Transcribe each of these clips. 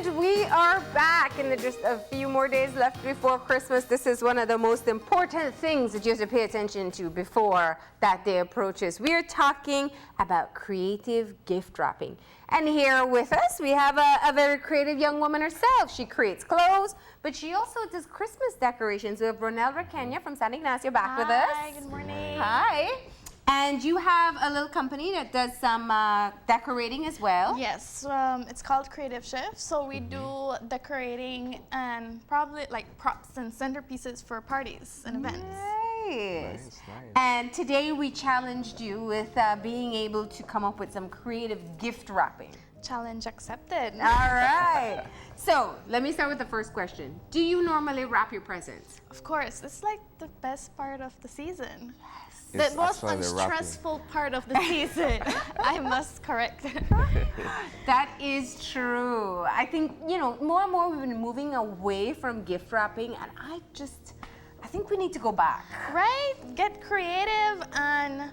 And we are back in just a few more days left before Christmas. This is one of the most important things that you have to pay attention to before that day approaches. We are talking about creative gift wrapping. And here with us, we have a very creative young woman herself. She creates clothes, but she also does Christmas decorations. We have Requena from San Ignacio back with us. Hi, good morning. Hi. And you have a little company that does some decorating as well. Yes, it's called Creative Shift. So we do decorating and probably like props and centerpieces for parties and events. Nice. And today we challenged you with being able to come up with some creative gift wrapping. Challenge accepted. All right. So let me start with the first question. Do you normally wrap your presents? Of course, it's like the best part of the season. It's The most actually the wrapping. unstressful part of the season. I must correct. That is true. I think, you know, more and more we've been moving away from gift wrapping, and I think we need to go back. Right? Get creative and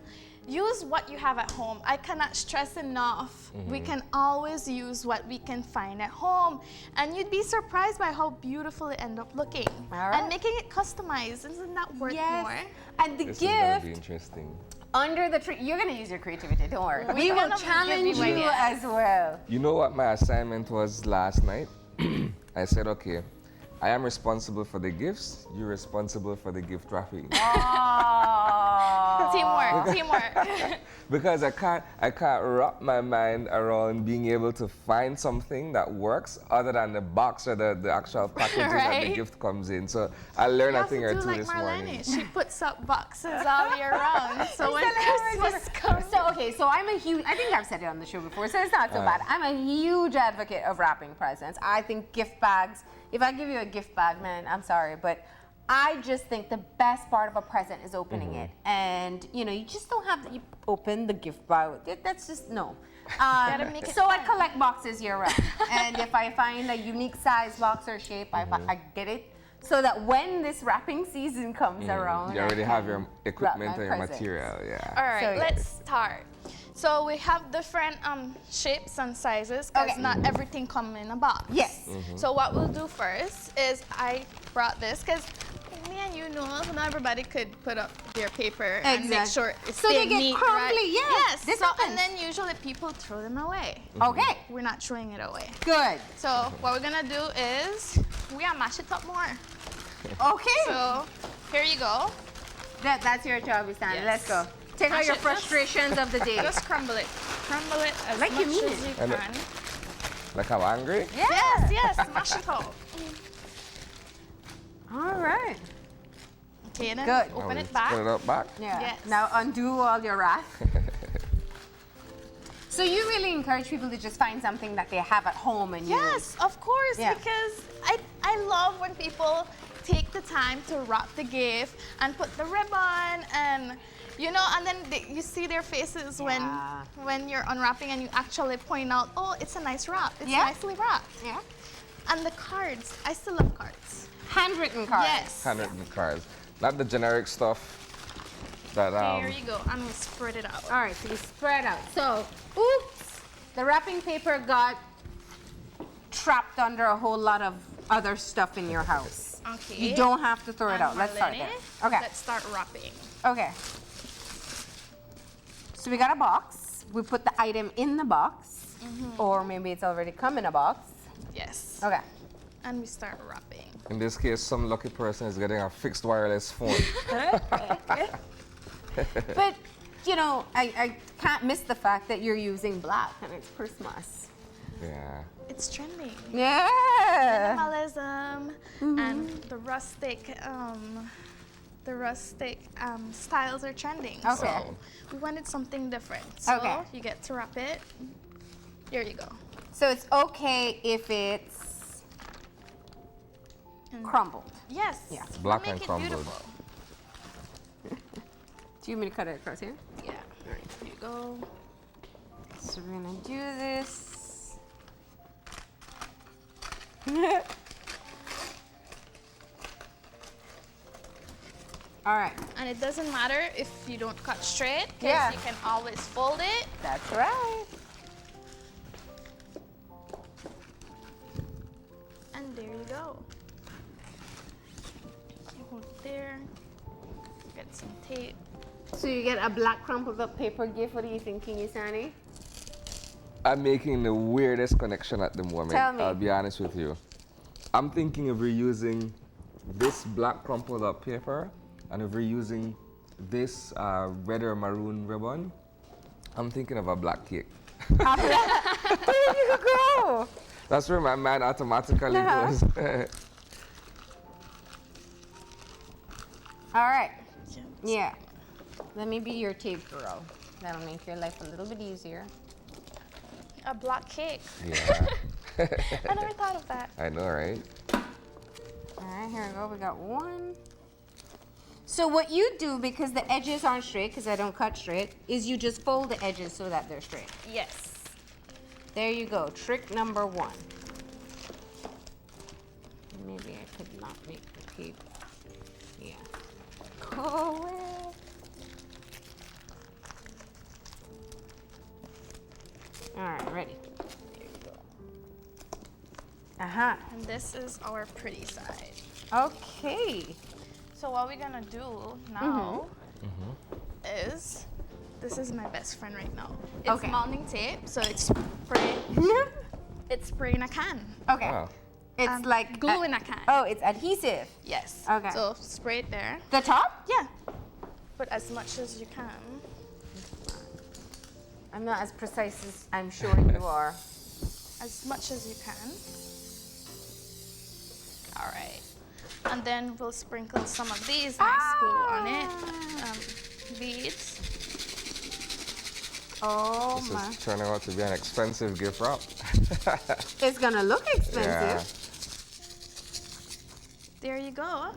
use what you have at home. I cannot stress enough. We can always use what we can find at home. And you'd be surprised by how beautiful it ends up looking. All right. And making it customized, isn't that worth more? And the This is gonna be gift interesting. under the tree, you're going to use your creativity, don't worry. We We're will gonna challenge give you you ideas. as well. You know what my assignment was last night? I said, okay, I am responsible for the gifts. You're responsible for the gift wrapping. Teamwork. Because I can't wrap my mind around being able to find something that works other than the box or the actual packaging that the Right. gift comes in. So I learned You a have thing to or do two like this Marlene. morning. She puts up boxes all year round. So when Christmas comes, So, okay, so I'm a huge, I think I've said it on the show before, so it's not so bad. I'm a huge advocate of wrapping presents. I think gift bags, if I give you a gift bag, man, I'm sorry, but I just think the best part of a present is opening it. And, you know, you just don't have to open the gift bag. That's just, no. Gotta make it So I fun. collect boxes year round. And if I find a unique size box or shape, I get it. So that when this wrapping season comes around, You already have your equipment my and your presents. material, yeah. all right, So, yeah. let's start. So we have different shapes and sizes because Okay. not everything comes in a box. Yes. So what we'll do first is I brought this because me and you know not everybody could put up their paper and make Exactly. sure it's So they staying get neat, crumbly, right? yes, Yes. this So, happens. and then usually people throw them away. Okay, We're not throwing it away. good. So what we're gonna do is we gonna mash it up more. Okay. So here you go. That's your job, Stanley. Yes. Let's go. Take out Mash your it, frustrations of the day. Just crumble it. Crumble it as Like you much mean as it. you And can. Like I'm angry? Yeah. Yes, mash it up. All right. Okay, then Good. open Now it we back. Put it up back. Yeah. Yes. Now undo all your wrath. So you really encourage people to just find something that they have at home and use. Yes, of course, Yeah. because I love when people take the time to wrap the gift and put the ribbon and you know, and then you see their faces Yeah. when you're unwrapping and you actually point out, oh, it's a nice wrap. It's Yeah. nicely wrapped. Yeah. And the cards, I still love cards. Handwritten cards. Yes. Handwritten cards. Not the generic stuff that There you go. I'm gonna spread it out. All right, so you spread out. So, oops, the wrapping paper got trapped under a whole lot of other stuff in your house. Okay. You don't have to throw it And out. Let's start Marlene, there. Okay. Let's start wrapping. Okay. So we got a box. We put the item in the box, or maybe it's already come in a box. Yes. Okay. And we start wrapping. In this case, some lucky person is getting a fixed wireless phone. But you know, I can't miss the fact that you're using black and it's Christmas. Yeah. It's trending. Yeah. Minimalism and the rustic styles are trending. Okay. So we wanted something different. So Okay. you get to wrap it. Here you go. So it's okay if it's crumbled. Yes. Yeah. We'll Black make and it crumbled. beautiful. Do you want me to cut it across here? Yeah. Here you go. So we're gonna do this. All right, And it doesn't matter if you don't cut straight, because Yeah. you can always fold it. that's right. And there you go. You hold it there. Get some tape. So you get a black crumpled up paper gift. What are you thinking, Isani? I'm making the weirdest connection at the moment. Tell me. I'll be honest with you. I'm thinking of reusing this black crumpled up paper and of reusing this red or maroon ribbon. I'm thinking of a black cake. There you go. That's where my mind automatically goes. All right. Yeah. Yeah. Let me be your tape girl. That'll make your life a little bit easier. A block cake. Yeah. I never thought of that. I know, right? All right, here we go. We got one. So what you do, because the edges aren't straight, because I don't cut straight, is you just fold the edges so that they're straight. Yes. There you go. Trick number one. Maybe I could not make the tape. Yeah. Go away. All right, ready. There you go. Uh-huh. And this is our pretty side. Okay. So what we're gonna do now is, this is my best friend right now. It's Okay. mounting tape, so it's spray. It's spray in a can. Okay. Wow. It's like glue in a can. Oh, it's adhesive. Yes. Okay. So spray it there. The top? Yeah. Put as much as you can. I'm not as precise as I'm sure you are. As much as you can. All right. And then we'll sprinkle some of these nice glue on it. Beads. Oh This my. is turning out to be an expensive gift wrap. It's gonna look expensive. Yeah. There you go.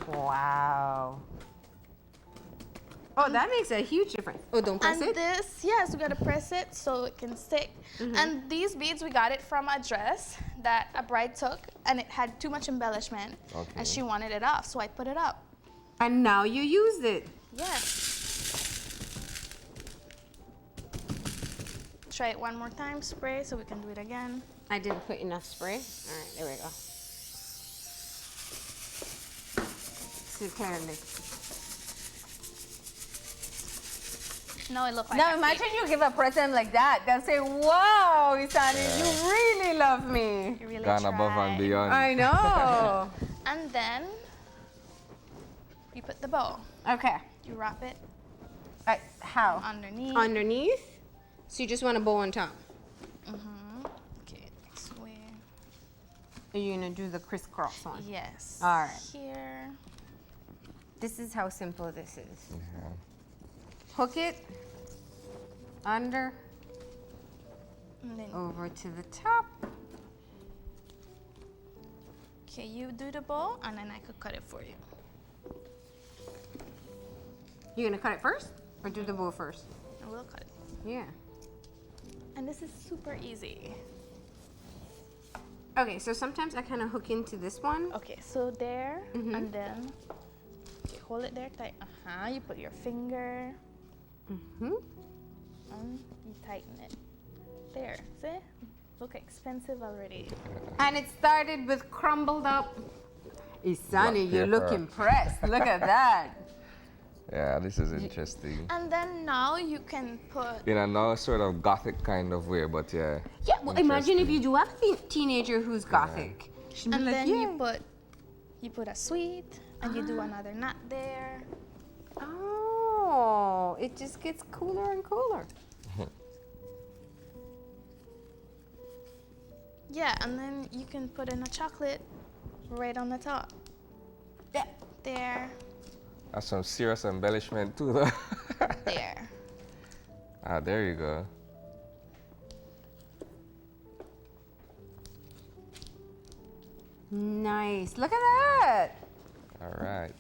Wow. Oh, that makes a huge difference. Oh, don't press And it? this, yes, we gotta press it so it can stick. And these beads, we got it from a dress that a bride took, and it had too much embellishment, Okay. and she wanted it off, so I put it up. And now you used it. Yes. Try it one more time, spray, so we can do it again. I didn't put enough spray. All right, there we go. Superbly. Now it looks like Now a imagine cake. you give a present like that. They'll say, wow, Isani, you really love me. You really Gone above and tried. beyond. I know. And then you put the bow. Okay. You wrap it How? underneath. Underneath? So you just want a bow on top. Okay, next way. Are you gonna do the crisscross one? Yes. All right. Here. This is how simple this is. Yeah. Hook it under, And then, over to the top. okay, you do the bow, and then I could cut it for you. You gonna cut it first or do the bow first? I will cut it. Yeah. And this is super easy. Okay, so sometimes I kind of hook into this one. Okay, so there, and then okay, hold it there tight. You put your finger, and you tighten it. There, see? Look expensive already. And it started with crumbled up. Isani, you look paper. impressed. Look at that. Yeah, this is interesting. And then now you can put, In a now sort of gothic kind of way, but yeah. Yeah, well, imagine if Interesting. you do have a teenager who's gothic. She'd be and like, then yeah. you put a sweet, and you do another knot there. Oh, it just gets cooler and cooler. Yeah, and then you can put in a chocolate right on the top. Yeah. There, That's some serious embellishment too, though. there. Ah, there you go. Nice. Look at that. All right.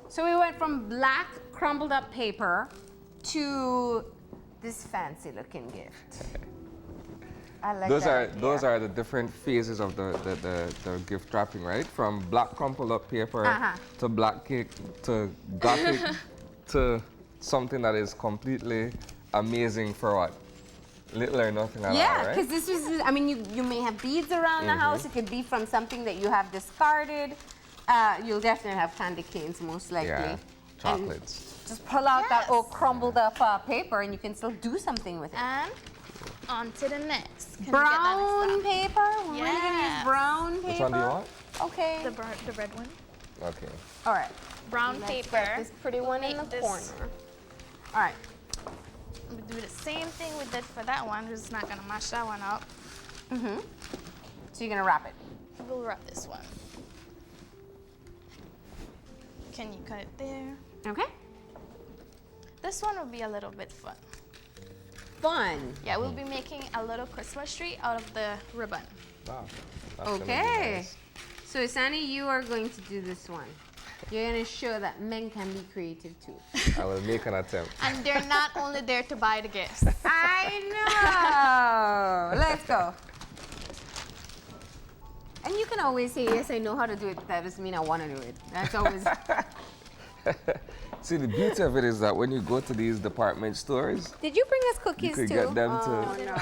So we went from black crumbled up paper to this fancy looking gift. I like Those that are idea. those are the different phases of the gift wrapping, right? From black crumpled up paper to black cake to gothic to something that is completely amazing for what? Little or nothing at all, Yeah, right? because this is, I mean, you may have beads around the house. It could be from something that you have discarded. You'll definitely have candy canes, most likely. Yeah, And chocolates. just pull out that Yes. old crumbled up paper and you can still do something with it. And on to the next. Can we get Brown that next paper? We're gonna use Yes. brown paper. Which one do you want? Okay. the red one. Okay. All right. Brown Let's paper. get this pretty one in the Make this- corner. All right. We do the same thing we did for that one. We're just not gonna mash that one up. So you're gonna wrap it. We'll wrap this one. Can you cut it there? Okay. This one will be a little bit fun. Fun. Yeah, we'll be making a little Christmas tree out of the ribbon. Wow. That's gonna be Okay. nice. So Isani, you are going to do this one. You're gonna show that men can be creative too. I will make an attempt. And they're not only there to buy the gifts. I know. Let's go. And you can always say, yes, I know how to do it. That doesn't mean I want to do it. That's always. See, the beauty of it is that when you go to these department stores, Did you bring us cookies could too? get them to- Oh, no.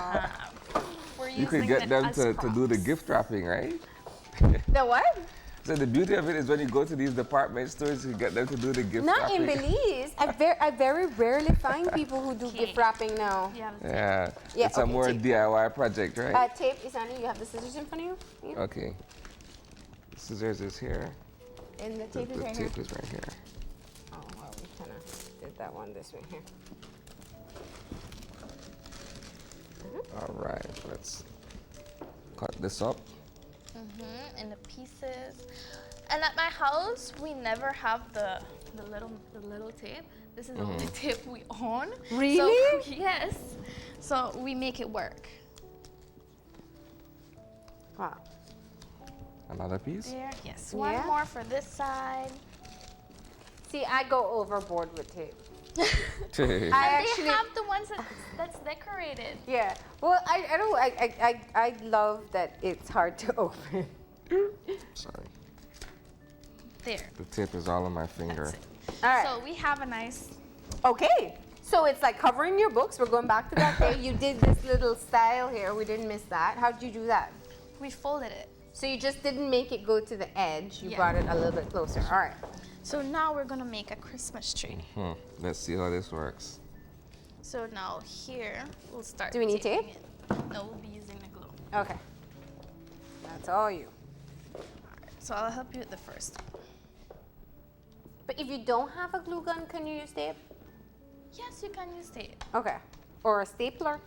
We're you could using get it them as to do the props. gift wrapping, right? The what? So the beauty of it is when you go to these department stores, you get them to do the gift Not wrapping. in Belize. I very rarely find people who do Okay. gift wrapping now. Yeah, Yeah, Yeah, it's a okay, more tape. DIY project, right? Tape, Isani, you have the scissors in front of you? Yeah. Okay. Scissors is here. And the The, tape is the right here. tape is right here. Oh, well, we kind of did that one this way here. All right, let's cut this up. in the pieces. And at my house, we never have the little tape. This is the only tape we own. Really? So, yes. So we make it work. Wow. Another piece. There, yes. Yeah. One more for this side. See, I go overboard with tape. I And actually, they have the ones that's decorated. yeah. Well, I don't. I love that it's hard to open. Sorry, There. the tape is all on my finger. That's it. All right. So we have a nice. Okay. So it's like covering your books. We're going back to that day. You did this little style here. We didn't miss that. How did you do that? We folded it. So you just didn't make it go to the edge. You Yeah. brought it a little bit closer. All right. So now we're gonna make a Christmas tree. Let's see how this works. So now here we'll start. Do we need taping it. No, we'll be using the glue. Okay. That's all you. So I'll help you with the first one. But if you don't have a glue gun, can you use tape? Yes, you can use tape. Okay. Or a stapler?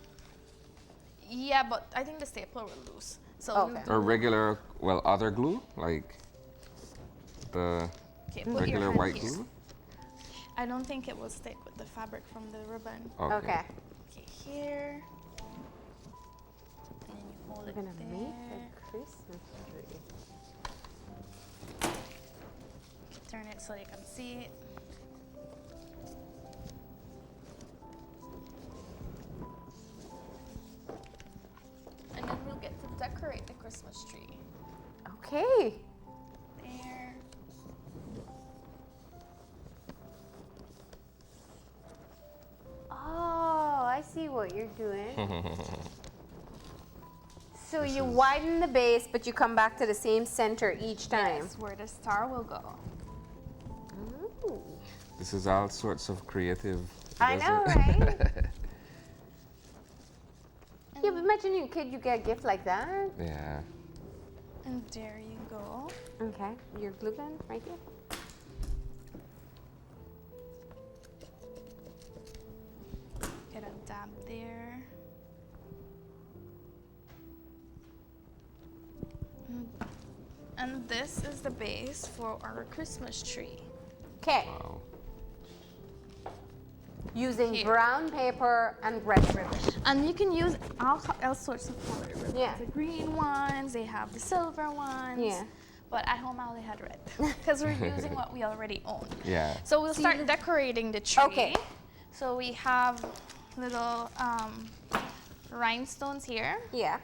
Yeah, but I think the stapler will lose. So Okay. Or regular, well, other glue, like the okay, put your regular hand white here. glue. I don't think it will stick with the fabric from the ribbon. Okay. Okay. Okay, here. And then you hold We're it gonna there. make a Christmas tree. Turn it so they can see it. And then we'll get to decorate the Christmas tree. Okay. There. Oh, I see what you're doing. So you widen the base, but you come back to the same center each time. Yes, where the star will go. Ooh. This is all sorts of creative. I does know, it? right? Yeah, but imagine you kid, you get a gift like that. Yeah. And there you go. Okay, your glue gun right here. Get a dab there. And this is the base for our Christmas tree. Okay, Wow. using Here. brown paper and red ribbon. And you can use all sorts of colored ribbons. Yeah. The green ones, they have the silver ones. Yeah. But at home I only had red because we're using what we already own. Yeah. So we'll start decorating the tree. Okay. So we have little rhinestones here, Yeah.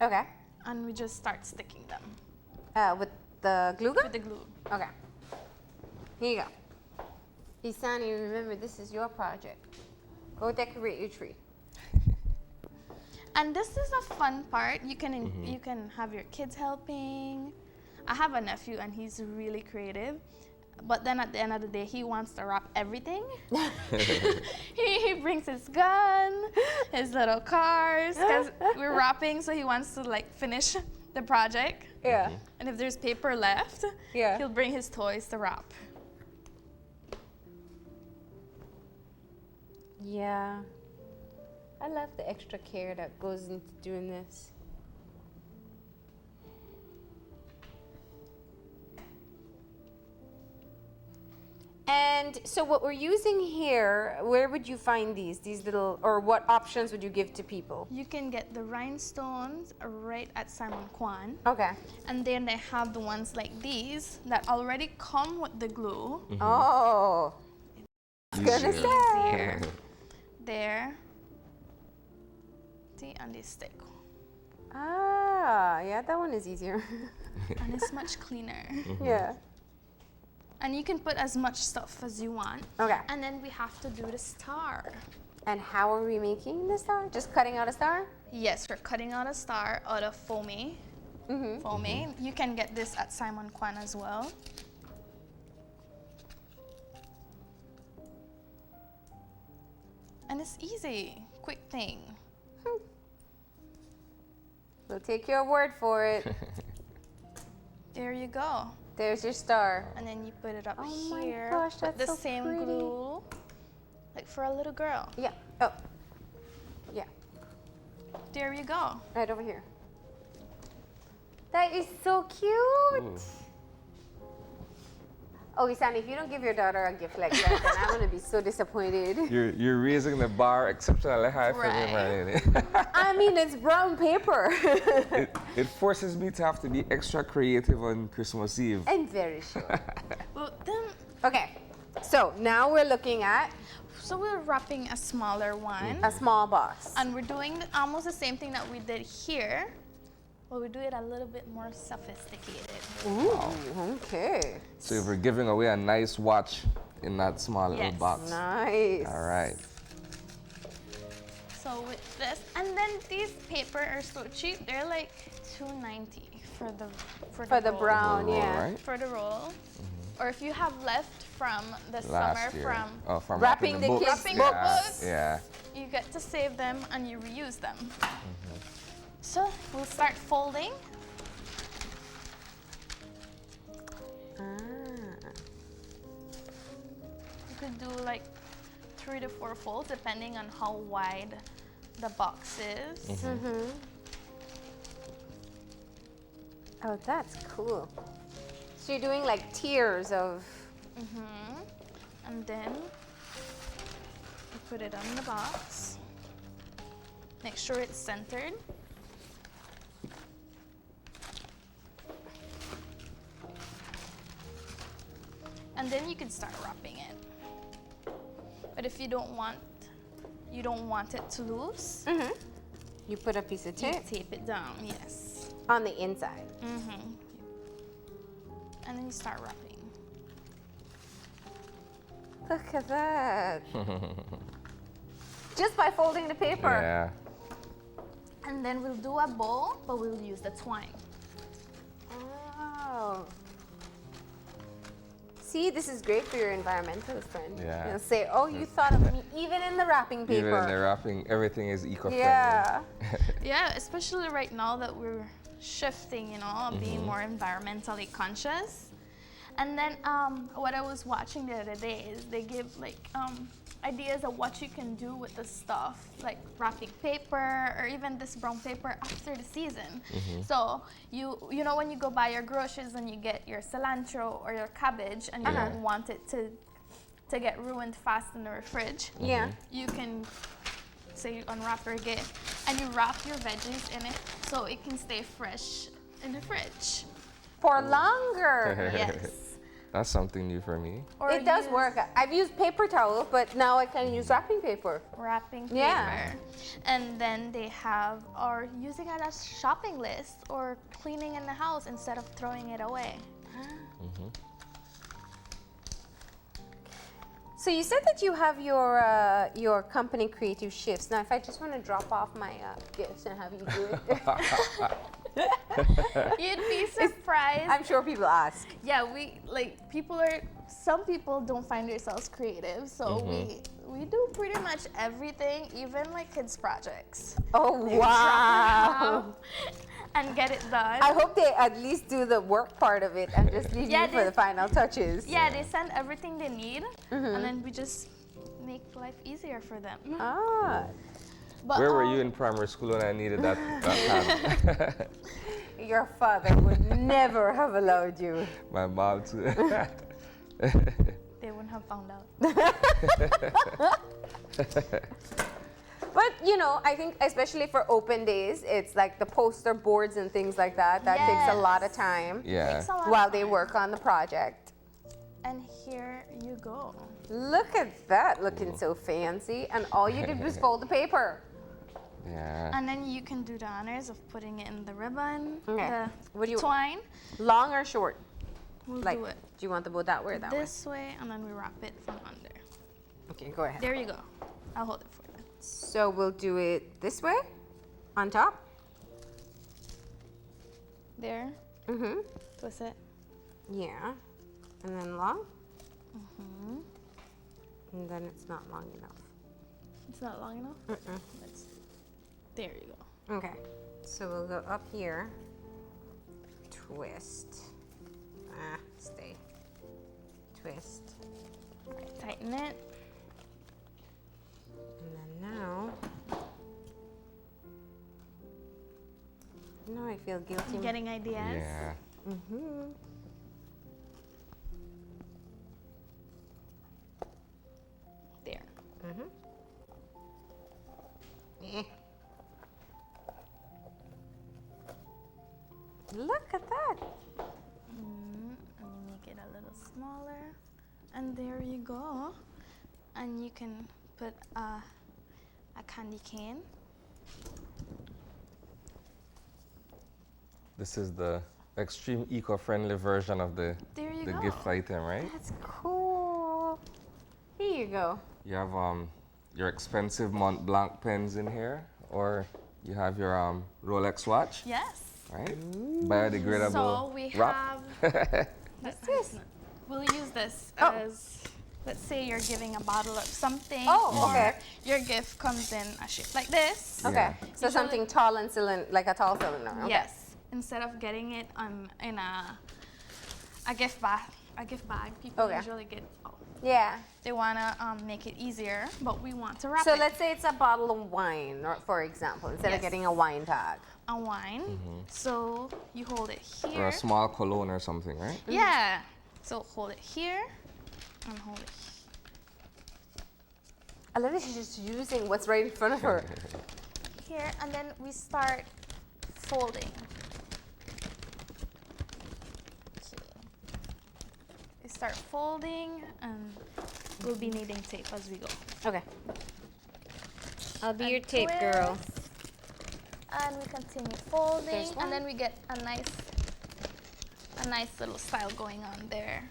Okay. and we just start sticking them With the glue gun? with the glue. Okay. Here you go. Isani, remember this is your project. Go decorate your tree. And this is a fun part. You can have your kids helping. I have a nephew and he's really creative. But then at the end of the day, he wants to wrap everything. he brings his gun, his little cars, because we're wrapping, so he wants to like finish the project. Yeah. And if there's paper left, Yeah. he'll bring his toys to wrap. Yeah. I love the extra care that goes into doing this. And so what we're using here, where would you find these little, or what options would you give to people? You can get the rhinestones right at Simon Kwan. Okay. And then they have the ones like these that already come with the glue. Oh. I was gonna say. Here. There. See, and they stick. Ah, yeah, that one is easier. And it's much cleaner. Yeah. And you can put as much stuff as you want. Okay. And then we have to do the star. And how are we making the star? Just cutting out a star? Yes, we're cutting out a star out of foamy. Foamy. You can get this at Simon Kwan as well. And it's easy, quick thing. We'll take your word for it. There you go. There's your star. And then you put it up Oh here. my gosh, Put that's the so same pretty. glue, like for a little girl. Yeah. Oh. Yeah. There you go. Right over here. That is so cute. Ooh. Oh, Isani, if you don't give your daughter a gift like that, then I'm gonna be so disappointed. You're raising the bar exceptionally high for me, Right. Marlene. I mean, it's brown paper. It forces me to have to be extra creative on Christmas Eve. I'm very sure. Well, then, Okay, so now we're looking at so we're wrapping a smaller one. a small box. And we're doing almost the same thing that we did here, but we do it a little bit more sophisticated. Ooh, okay. So we're giving away a nice watch in that small little Yes. box. Nice. All right. So with this, and then these paper are so cheap. They're like $2.90 for the For the roll. brown, Roll, yeah. right? For the roll. Or if you have left from the Last summer year. from Wrapping the books. kids' Wrapping books. the books. Yeah. you get to save them and you reuse them. So we'll start folding. You could do like 3 to 4 folds depending on how wide the box is. Oh, that's cool. So you're doing like tiers of. And then you put it on the box. Make sure it's centered. And then you can start wrapping it. But if you don't want it to loose, You put a piece of you tape tape it down, yes. on the inside. And then you start wrapping. Look at that. Just by folding the paper. Yeah. And then we'll do a bow, but we'll use the twine. Oh. See, this is great for your environmental friend. Yeah. You'll say, oh, you thought of me even in the wrapping paper. Even in the wrapping, everything is eco-friendly. Yeah. Yeah, especially right now that we're shifting, you know, being more environmentally conscious. And then what I was watching the other day is they give like ideas of what you can do with the stuff, like wrapping paper or even this brown paper after the season. So you know when you go buy your groceries and you get your cilantro or your cabbage and you don't want it to get ruined fast in the fridge, Yeah. you can say you unwrap your gift and you wrap your veggies in it so it can stay fresh in the fridge. For longer. Yes. That's something new for me. Or It does use work. I've used paper towel, but now I can use wrapping paper. wrapping paper. Yeah. And then they have, or using it as shopping list or cleaning in the house instead of throwing it away. So you said that you have your company Creative Shifts. Now, if I just want to drop off my gifts and have you do it, You'd be surprised. I'm sure people ask. Yeah, some people don't find themselves creative, so we do pretty much everything, even like kids projects. Oh, wow. And get it done. I hope they at least do the work part of it and just leave you for the final touches. Yeah, they send everything they need, and then we just make life easier for them. Ah. But, Where were you in primary school when I needed that pen? Your father would never have allowed you. My mom too. They wouldn't have found out. But, you know, I think especially for open days, it's like the poster boards and things like that. That takes a lot of time Yeah. Takes a lot while of they time. work on the project. And here you go. Look at that, looking so fancy. And all you did was fold the paper. Yeah. And then you can do the honors of putting it in the ribbon, Okay. the What do you- twine. Long or short? We'll Like, do it do you want the bow that way or that way? this way, and then we wrap it from under. Okay, go ahead. There you go. I'll hold it for you. So we'll do it this way, on top. There. Mm-hmm. Twist it. Yeah. And then long. And then it's not long enough. It's not long enough. There you go. Okay. So we'll go up here. Twist. Stay. Twist. All right, tighten it. And then now I feel guilty. I'm getting ideas. Yeah. Mm-hmm. There. Mm-hmm. Look at that. And make it a little smaller. And there you go. And you can put a candy cane. This is the extreme eco-friendly version of the There you go. gift item, right? That's cool. Here you go. You have your expensive Mont Blanc pens in here, or you have your Rolex watch, Yes. right? Biodegradable So we wrap. have. What's this? We'll use this Oh. as, let's say you're giving a bottle of something. Oh, or okay. Your gift comes in a shape like this. Yeah. Okay. So Usually- something tall and cylinder, like a tall cylinder. Okay. Yes. Instead of getting it in a gift bag, people Okay. usually get. Yeah. They wanna make it easier, but we want to wrap So it. let's say it's a bottle of wine, or for example, instead of Yes. getting a wine tag. A wine. So you hold it Or here. a small cologne or something, right? Yeah. So hold it here and hold it I love that she's just using what's right in front of her. here, and then we start folding. Okay. We start folding, and we'll be needing tape as we go. Okay. I'll be And your tape girl. twist. And we continue folding, There's one. and then we get a nice little style going on there.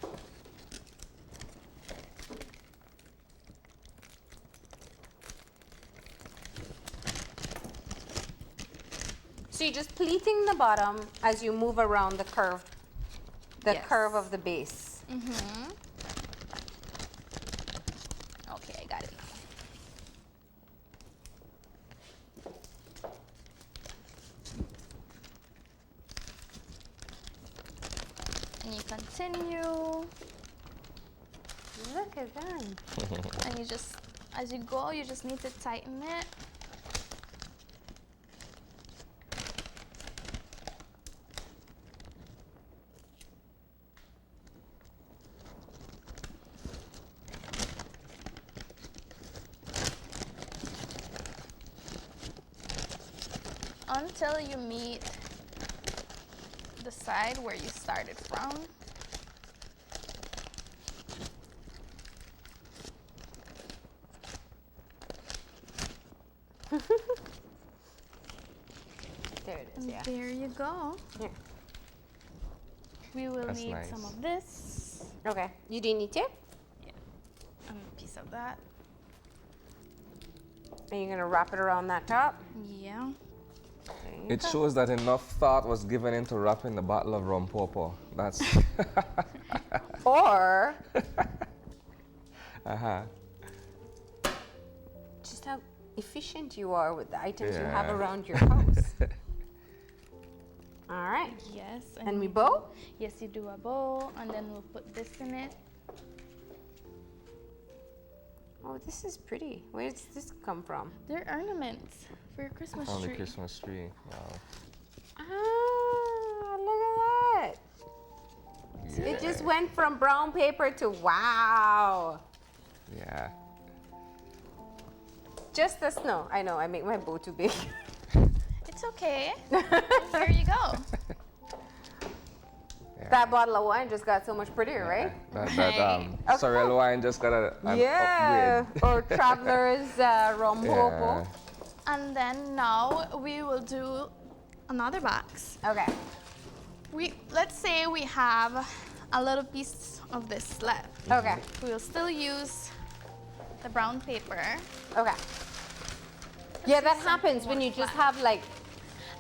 So you're just pleating the bottom as you move around the curve Yes. of the base. Okay, I got it now. And you continue, Look at that. and you just, as you go, you just need to tighten it. Until you meet the side where you started from. There it is, And yeah. there you go. Here. We will That's need nice. some of this. Okay. You do need tape? And a piece of that. And you're gonna wrap it around that top. Yeah. It shows that enough thought was given into wrapping the bottle of rum popo. That's Or uh-huh. just how efficient you are with the items you have Yeah. around your house. All right. Yes. And we bow? Yes, you do a bow, and then we'll put this in it. Oh, this is pretty. Where does this come from? They're ornaments for your Christmas On the tree. Christmas tree. Wow. Ah, look at that. Yeah. It just went from brown paper to wow. Yeah. Just the snow. I know, I make my bow too big. It's okay. Here you go. Yeah. That bottle of wine just got so much prettier, right? That Okay. Sorrel wine just got an Yeah. upgrade. Or Traveler's Rum Popo. Yeah. And then now we will do another box. Okay. Let's say we have a little piece of this left. Okay. We will still use the brown paper. Okay. Yeah, that happens when you just have like,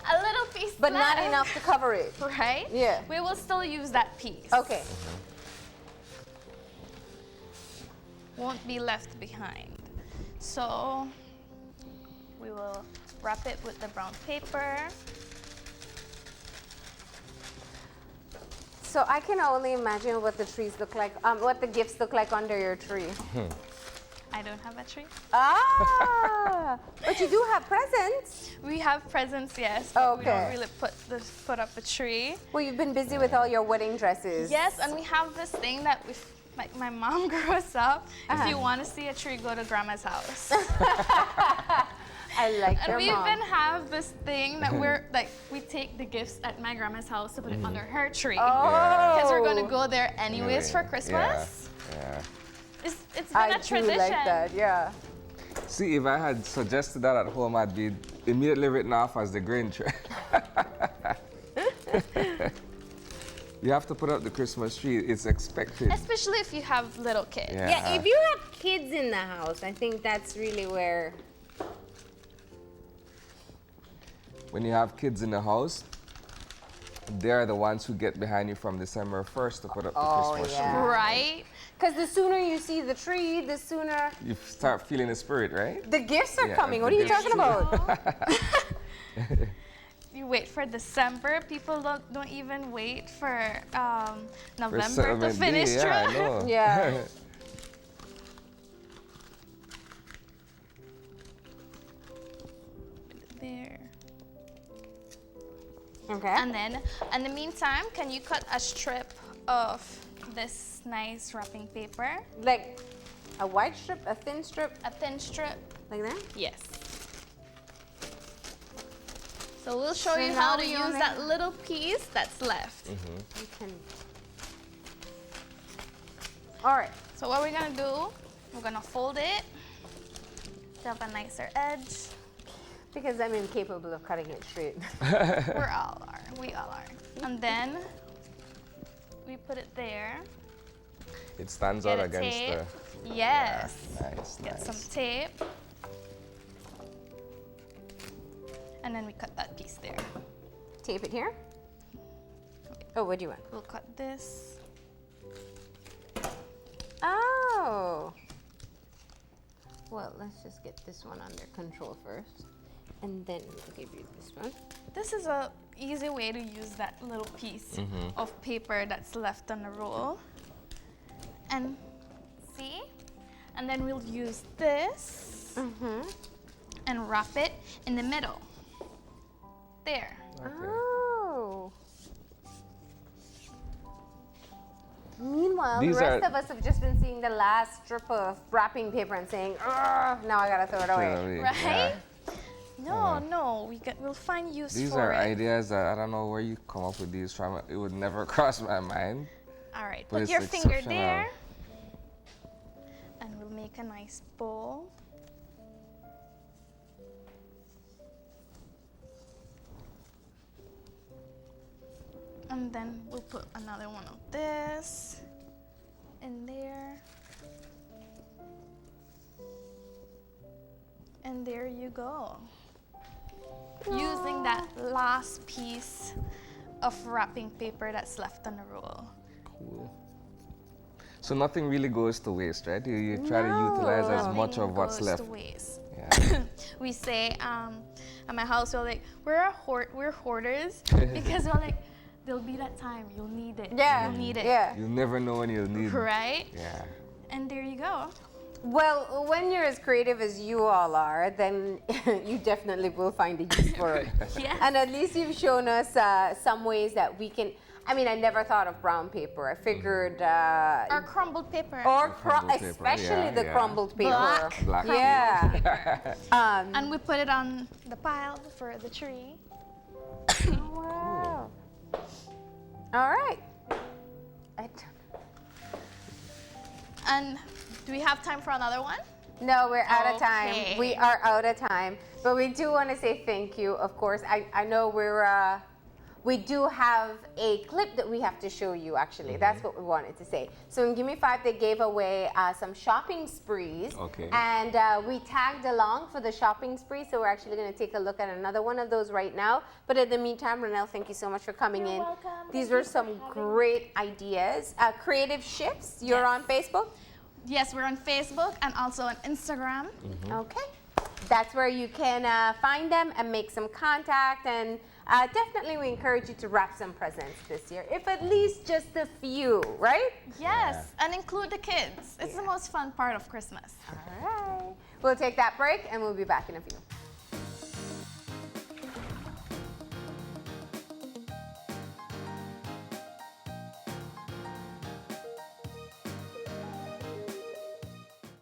A little piece but not left, enough to cover it. right? Yeah. We will still use that piece. Okay. Won't be left behind. So we will wrap it with the brown paper. So I can only imagine what the trees look like, what the gifts look like under your tree. I don't have a tree. Ah, but you do have presents. We have presents, yes, but we Okay. don't really put up a tree. Well, you've been busy with all your wedding dresses. Yes, and we have this thing that like my mom grew us up. Uh-huh. If you want to see a tree, go to grandma's house. I like And your we mom. even have this thing that we take the gifts at my grandma's house to put it under her tree. Oh. Because we're going to go there anyways for Yeah. Christmas. Yeah. It's been I a tradition. do like that, yeah. See, if I had suggested that at home, I'd be immediately written off as the Grinch. You have to put up the Christmas tree. It's expected. Especially if you have little kids. Yeah. Yeah, if you have kids in the house, I think that's really where. When you have kids in the house, they're the ones who get behind you from December 1st to put up the Christmas yeah. Right? Because the sooner you see the tree, the sooner tree. You start feeling the spirit, right? the gifts are Yeah, coming. What the are you gifts talking about? You wait for December. People don't even wait for For November to settlement day, finish. yeah, I know. Yeah. There. Okay. And then, in the meantime, can you cut a strip of this nice wrapping paper? Like a white strip, a thin strip, A thin strip? like that? Yes. So we'll show So you now how to we use only- that little piece that's left. You can. All right. So what we're gonna do, we're gonna fold it to have a nicer edge. Because I'm incapable of cutting it straight. We all are. And then we put it there. It stands Get out a against tape. the. Yes. Nice, Get nice. some tape. And then we cut that piece there. Tape it here. Oh, what do you want? We'll cut this. Oh. Well, let's just get this one under control first. And then we'll give you this one. This is a easy way to use that little piece of paper that's left on the roll. And see? And then we'll use this and wrap it in the middle. There. Oh. Meanwhile, These the rest are- of us have just been seeing the last strip of wrapping paper and saying, "Ugh, now I gotta throw it away." Really, Right? yeah. No, we'll find use These for are it. ideas that I don't know where you come up with these from. It would never cross my mind. All right, But put it's your finger exceptional. there. And we'll make a nice bowl. And then we'll put another one of this in there. And there you go. Using that last piece of wrapping paper that's left on the roll. Cool. So nothing really goes to waste, right? You try to utilize as much of what's Nothing left. goes to waste. Yeah. We say at my house, we're like, we're hoarders because we're like, there'll be that time you'll need it. Yeah. You'll need it. Yeah. You never know when you'll need it. Right? Yeah. And there you go. Well, when you're as creative as you all are, then you definitely will find a use for it. Yes. And at least you've shown us some ways that we can. I mean, I never thought of brown paper. I figured. Or crumbled paper. crumbled paper, especially yeah, the yeah. crumbled paper. Black Yeah. And we put it on the pile for the tree. Wow. All right. And do we have time for another one? No, we're out of time. Okay. We are out of time. But we do want to say thank you, of course. I know we do have a clip that we have to show you, actually. That's what we wanted to say. So in Gimme 5, they gave away some shopping sprees. Okay. And we tagged along for the shopping spree, so we're actually going to take a look at another one of those right now. But in the meantime, Ronelle, thank you so much for coming in. welcome. These were some great ideas. Creative Shifts, you're Yes. on Facebook? Yes, we're on Facebook and also on Instagram. Okay. That's where you can find them and make some contact. And definitely we encourage you to wrap some presents this year, if at least just a few, right? Yes, and include the kids. It's the most fun part of Christmas. All right. We'll take that break and we'll be back in a few.